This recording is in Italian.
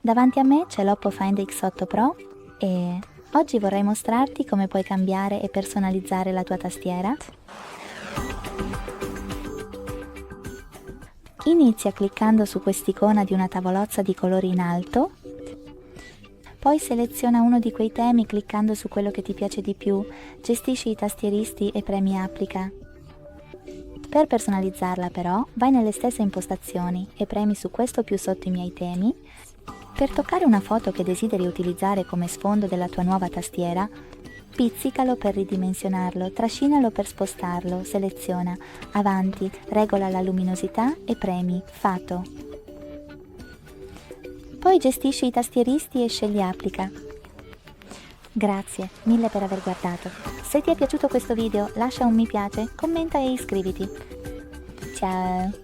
Davanti a me c'è l'OPPO Find X8 Pro e oggi vorrei mostrarti come puoi cambiare e personalizzare la tua tastiera. Inizia cliccando su quest'icona di una tavolozza di colori in alto, poi seleziona uno di quei temi cliccando su quello che ti piace di più, gestisci i tastieristi e premi applica. Per personalizzarla però, vai nelle stesse impostazioni e premi su questo più sotto i miei temi. Per toccare una foto che desideri utilizzare come sfondo della tua nuova tastiera, pizzicalo per ridimensionarlo, trascinalo per spostarlo, seleziona, avanti, regola la luminosità e premi Foto. Poi gestisci i tastieristi e scegli applica. Grazie, mille per aver guardato. Se ti è piaciuto questo video lascia un mi piace, commenta e iscriviti. Ciao!